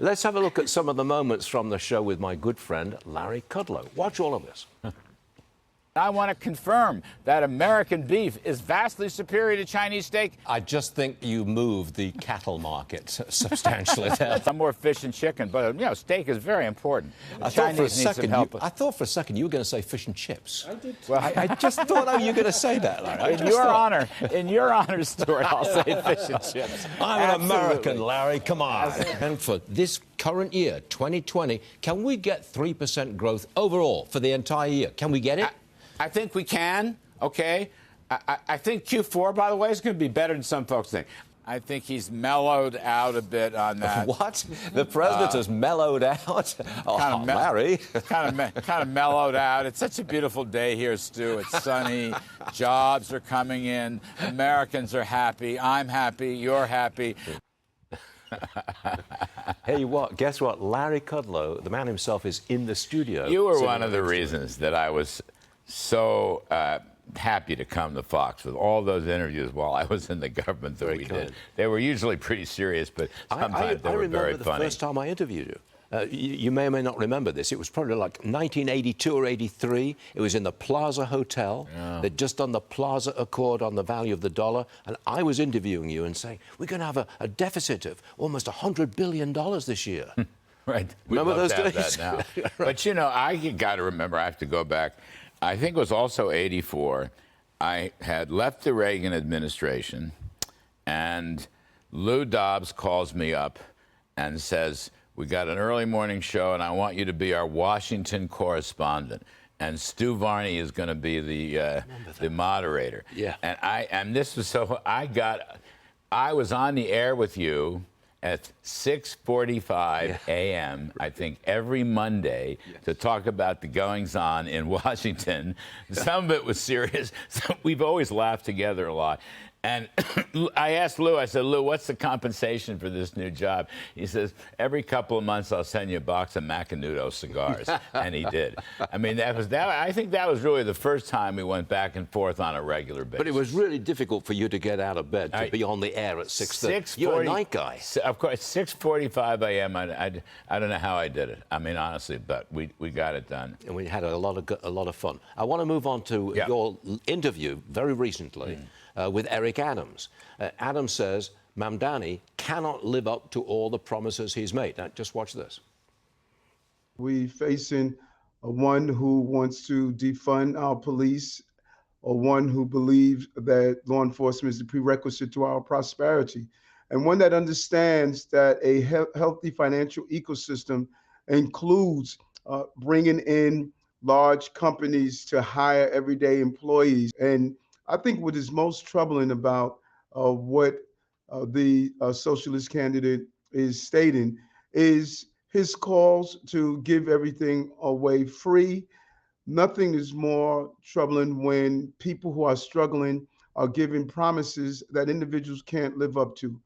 Let's have a look at some of the moments from the show with my good friend, Larry Kudlow. Watch all of this. I want to confirm that American beef is vastly superior to Chinese steak. I just think you move the cattle market substantially there. I'm more fish and chicken, but steak is very important. I thought for a second you were going to say fish and chips. I did. Well, I just thought you were going to say that, Larry. In your honor, Stuart, I'll say fish and chips. I'm an American, Larry. Come on. And for this current year, 2020, can we get 3% growth overall for the entire year? Can we get it? I think we can, okay? I think Q4, by the way, is going to be better than some folks think. I think he's mellowed out a bit on that. What? The president has mellowed out? Oh, Larry. kind of mellowed out. It's such a beautiful day here, Stu. It's sunny. Jobs are coming in. Americans are happy. I'm happy. You're happy. Hey, guess what? Larry Kudlow, the man himself, is in the studio. You were one of the reasons that I was so happy to come to Fox with all those interviews while I was in the government that we did. They were usually pretty serious, but sometimes they were very funny. I remember the first time I interviewed you. You may or may not remember this. It was probably like 1982 or 83. It was in the Plaza Hotel. Yeah. They'd just done the Plaza Accord on the value of the dollar. And I was interviewing you and saying, we're going to have a deficit of almost $100 billion this year. Right. Remember those days? That now. Right. But, I got to remember, I have to go back. I think it was also 84. I had left the Reagan administration, and Lou Dobbs calls me up and says, we got an early morning show, and I want you to be our Washington correspondent. And Stu Varney is going to be the moderator. Yeah. And this was so, I was on the air with you at 6:45 a.m., I think, every Monday to talk about the goings-on in Washington. Some of it was serious. We've always laughed together a lot. And I asked Lou, I said, Lou, what's the compensation for this new job? He says, every couple of months I'll send you a box of Macanudo cigars. And he did. I mean, I think that was really the first time we went back and forth on a regular basis. But it was really difficult for you to get out of bed to be on the air at 6:30. You're a night guy. Of course, 6:45 a.m. I don't know how I did it. I mean, honestly, but we got it done. And we had a lot of fun. I want to move on to your interview very recently. With Eric Adams. Adams says Mamdani cannot live up to all the promises he's made. Now, just watch this. We facing one who wants to defund our police, or one who believes that law enforcement is the prerequisite to our prosperity, and one that understands that a healthy financial ecosystem includes bringing in large companies to hire everyday employees. And I think what is most troubling about what the socialist candidate is stating is his calls to give everything away free. Nothing is more troubling when people who are struggling are giving promises that individuals can't live up to.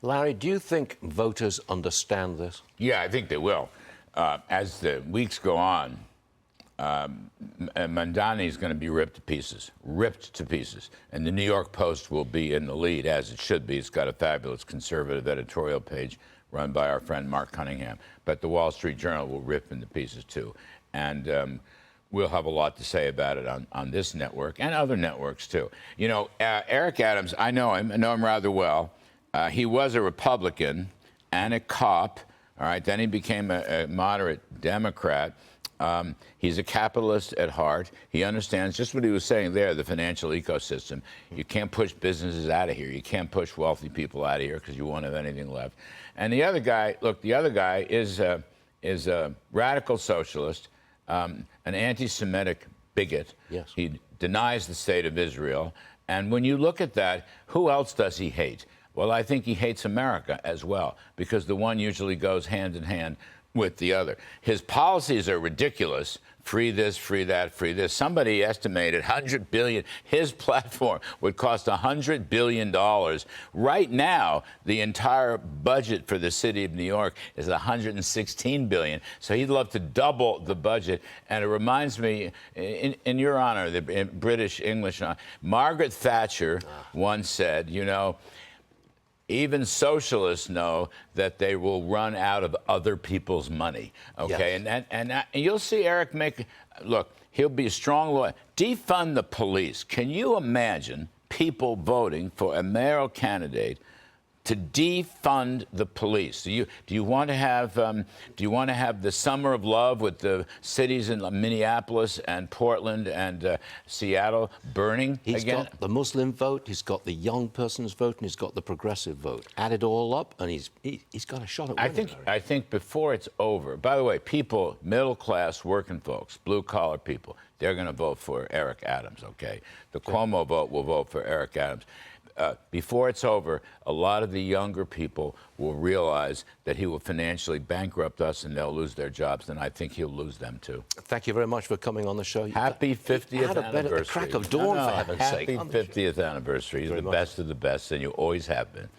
Larry, do you think voters understand this? Yeah, I think they will. As the weeks go on, Mamdani is going to be ripped to pieces. And the New York Post will be in the lead, as it should be. It's got a fabulous conservative editorial page run by our friend Mark Cunningham. But the Wall Street Journal will rip into pieces, too. And we'll have a lot to say about it on this network and other networks, too. Eric Adams, I know him rather well. He was a Republican and a cop. All right, then he became a moderate Democrat. He's a capitalist at heart. He understands just what he was saying there, the financial ecosystem. You can't push businesses out of here. You can't push wealthy people out of here because you won't have anything left. And the other guy, is a radical socialist, an anti-Semitic bigot. Yes. He denies the state of Israel. And when you look at that, who else does he hate? Well, I think he hates America as well, because the one usually goes hand in hand with the other. His policies are ridiculous. Free this, free that, free this. Somebody estimated $100 billion. His platform would cost $100 billion. Right now, the entire budget for the city of New York is $116 billion. So he'd love to double the budget. And it reminds me, in your honor, the British English, Margaret Thatcher once said, even socialists know that they will run out of other people's money. Okay, Yes. and you'll see Eric make. Look, he'll be a strong lawyer. Defund the police. Can you imagine people voting for a mayoral candidate to defund the police? Do you want to have the summer of love with the cities in Minneapolis and Portland and Seattle burning He's again? got the Muslim vote, he's got the young person's vote, and he's got the progressive vote. Add it all up, and he's got a shot at winning. I think before it's over. By the way, people, middle class, working folks, blue collar people, they're going to vote for Eric Adams. Okay, the Cuomo vote will vote for Eric Adams. Before it's over, a lot of the younger people will realize that he will financially bankrupt us and they'll lose their jobs, and I think he'll lose them too. Thank you very much for coming on the show. Happy 50th anniversary. The crack of dawn, for heaven's sake. Happy 50th anniversary. You're the best of the best, and you always have been.